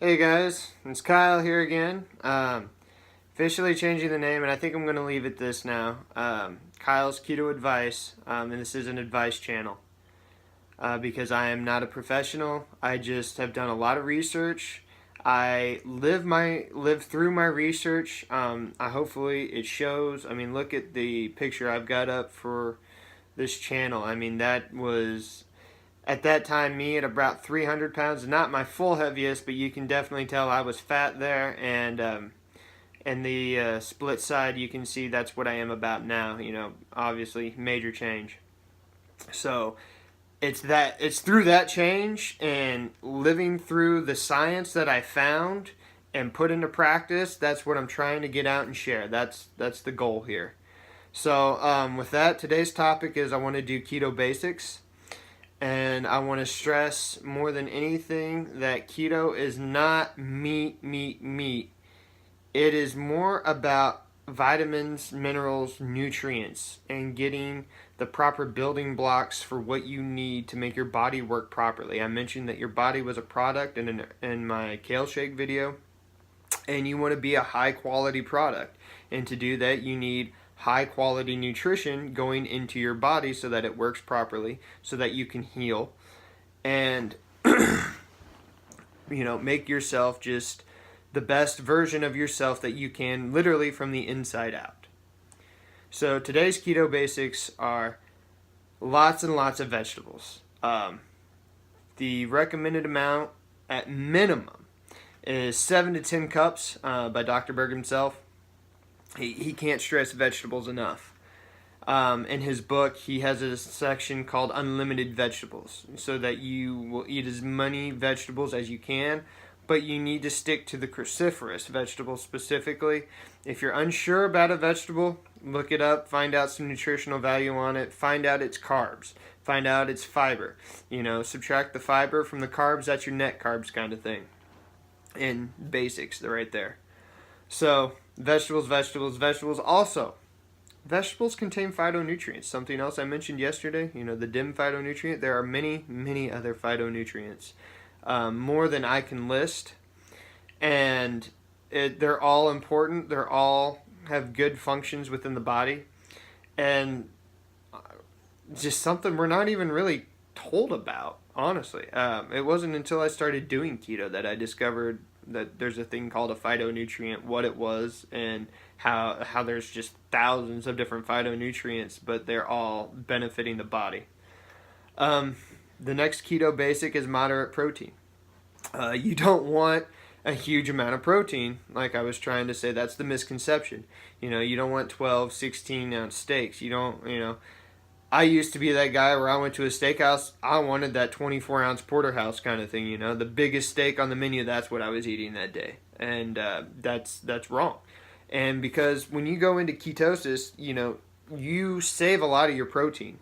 Hey guys, it's Kyle here again. Officially changing the name, and I think I'm going to leave it this now. Kyle's Keto Advice, and this is an advice channel because I am not a professional. I just have done a lot of research. I live through my research. Hopefully it shows. I mean, look at the picture I've got up for this channel. I mean, that was at that time me at about 300 pounds, not my full heaviest, but you can definitely tell I was fat there. And the split side, you can see that's what I am about now. Obviously major change. So it's through that change and living through the science that I found and put into practice. That's what I'm trying to get out and share. That's the goal here. So with that, today's topic is I want to do keto basics. And I want to stress more than anything that keto is not meat. It is more about vitamins, minerals, nutrients, and getting the proper building blocks for what you need to make your body work properly. I mentioned that your body was a product in my kale shake video, and you want to be a high quality product. And to do that, you need high quality nutrition going into your body so that it works properly, so that you can heal and make yourself just the best version of yourself that you can, literally from the inside out. So today's keto basics are lots and lots of vegetables. The recommended amount at minimum is 7 to 10 cups by Dr. Berg himself. He can't stress vegetables enough. In his book, he has a section called Unlimited Vegetables, so that you will eat as many vegetables as you can, but you need to stick to the cruciferous vegetables specifically. If you're unsure about a vegetable, look it up, find out some nutritional value on it, find out its carbs, find out its fiber. Subtract the fiber from the carbs, that's your net carbs kind of thing. And basics, they're right there. So, vegetables. Also, vegetables contain phytonutrients. Something else I mentioned yesterday, the dim phytonutrient. There are many, many other phytonutrients, more than I can list. And they're all important. They're all have good functions within the body. And just something we're not even really told about, honestly. It wasn't until I started doing keto that I discovered that there's a thing called a phytonutrient, what it was, and how there's just thousands of different phytonutrients, but they're all benefiting the body. The next keto basic is moderate protein. You don't want a huge amount of protein, like I was trying to say. That's the misconception. You don't want 12, 16-ounce steaks. I used to be that guy where I went to a steakhouse, I wanted that 24-ounce porterhouse kind of thing, the biggest steak on the menu, that's what I was eating that day. And that's wrong. And because when you go into ketosis, you save a lot of your protein.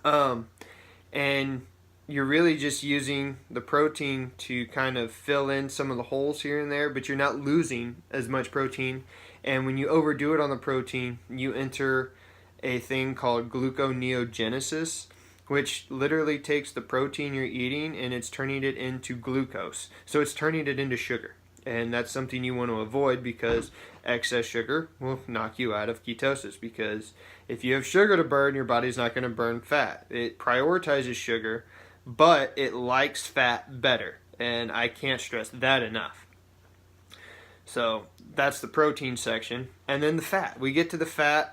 And you're really just using the protein to kind of fill in some of the holes here and there, but you're not losing as much protein. And when you overdo it on the protein, you enter a thing called gluconeogenesis, which literally takes the protein you're eating and it's turning it into glucose. So it's turning it into sugar. And that's something you want to avoid, because excess sugar will knock you out of ketosis. Because if you have sugar to burn, your body's not going to burn fat. It prioritizes sugar, but it likes fat better. And I can't stress that enough. So that's the protein section. And then the fat. We get to the fat.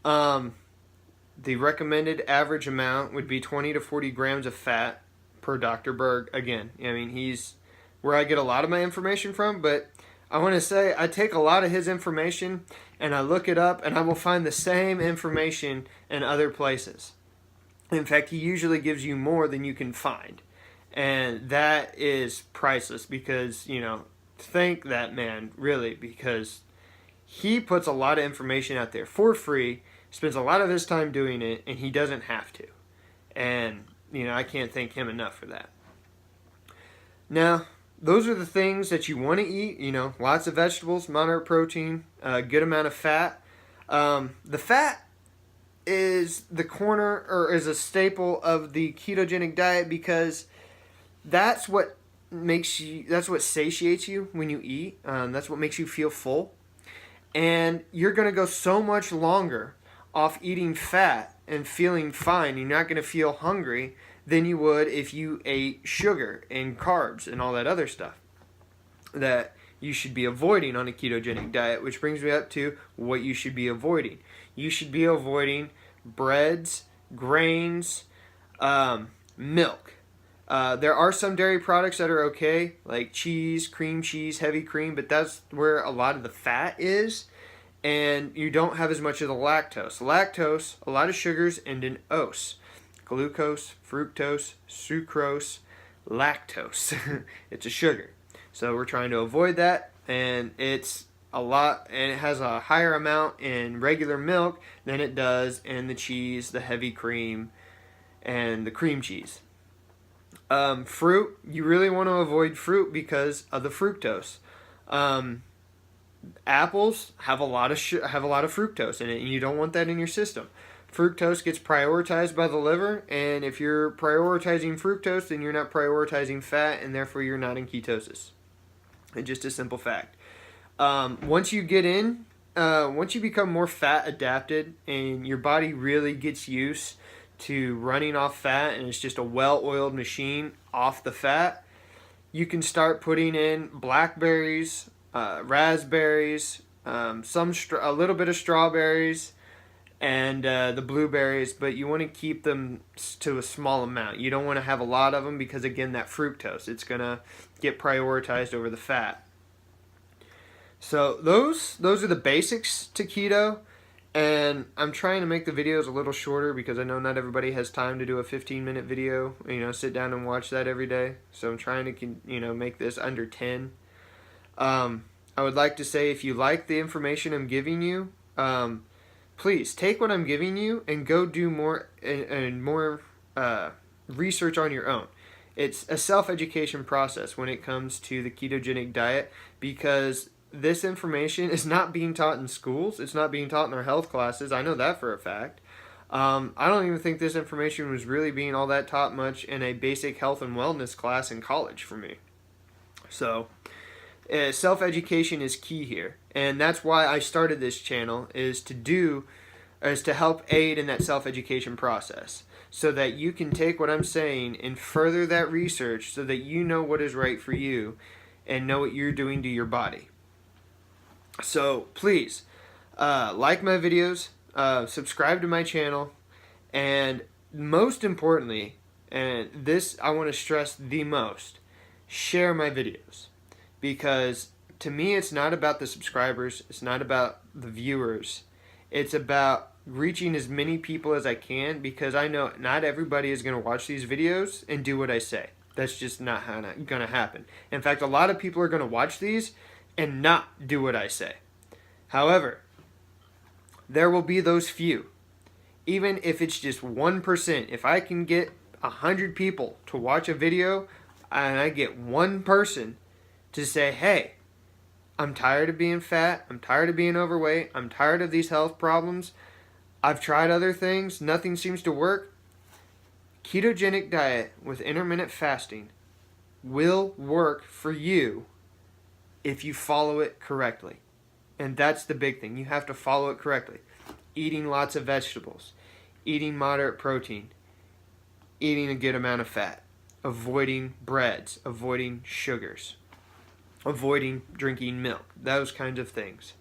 The recommended average amount would be 20 to 40 grams of fat per Dr. Berg. Again, he's where I get a lot of my information from, but I want to say I take a lot of his information and I look it up, and I will find the same information in other places. In fact, he usually gives you more than you can find. And that is priceless, because, thank that man, really, because he puts a lot of information out there for free, spends a lot of his time doing it, and he doesn't have to. And, I can't thank him enough for that. Now, those are the things that you want to eat, lots of vegetables, moderate protein, a good amount of fat. The fat is the corner, or is a staple of the ketogenic diet, because that's what that's what satiates you when you eat. That's what makes you feel full. And you're going to go so much longer off eating fat and feeling fine. You're not going to feel hungry than you would if you ate sugar and carbs and all that other stuff that you should be avoiding on a ketogenic diet, which brings me up to what you should be avoiding. You should be avoiding breads, grains, milk. There are some dairy products that are okay, like cheese, cream cheese, heavy cream, but that's where a lot of the fat is, and you don't have as much of the lactose. Lactose, a lot of sugars, and an ose. Glucose, fructose, sucrose, lactose. It's a sugar. So we're trying to avoid that, and it's a lot, and it has a higher amount in regular milk than it does in the cheese, the heavy cream, and the cream cheese. Fruit, you really want to avoid fruit because of the fructose. Apples have a lot of fructose in it, and you don't want that in your system. Fructose gets prioritized by the liver, and if you're prioritizing fructose, then you're not prioritizing fat, and therefore you're not in ketosis. It's just a simple fact. Once you become more fat adapted, and your body really gets used to running off fat, and it's just a well-oiled machine off the fat, you can start putting in blackberries, raspberries, a little bit of strawberries, and the blueberries, but you want to keep them to a small amount. You don't want to have a lot of them because, again, that fructose, it's going to get prioritized over the fat. So those are the basics to keto, and I'm trying to make the videos a little shorter because I know not everybody has time to do a 15-minute video, sit down and watch that every day. So I'm trying to, make this under 10. I would like to say, if you like the information I'm giving you, please take what I'm giving you and go do more and more research on your own. It's a self-education process when it comes to the ketogenic diet, because this information is not being taught in schools. It's not being taught in our health classes. I know that for a fact. I don't even think this information was really being all that taught much in a basic health and wellness class in college for me. So self-education is key here, and that's why I started this channel, is to help aid in that self-education process, so that you can take what I'm saying and further that research so that you know what is right for you and know what you're doing to your body. So please, like my videos, subscribe to my channel, and most importantly, and this I want to stress the most, share my videos. Because to me, it's not about the subscribers, it's not about the viewers, it's about reaching as many people as I can, because I know not everybody is going to watch these videos and do what I say. That's just not going to happen. In fact, a lot of people are going to watch these and not do what I say. However, there will be those few. Even if it's just 1%, if I can get 100 people to watch a video and I get one person to say, hey, I'm tired of being fat, I'm tired of being overweight, I'm tired of these health problems, I've tried other things, nothing seems to work. Ketogenic diet with intermittent fasting will work for you if you follow it correctly. And that's the big thing. You have to follow it correctly. Eating lots of vegetables, eating moderate protein, eating a good amount of fat, avoiding breads, avoiding sugars, avoiding drinking milk, those kinds of things.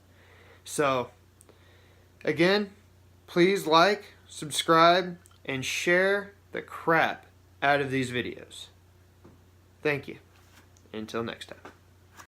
So, again, please like, subscribe, and share the crap out of these videos. Thank you. Until next time.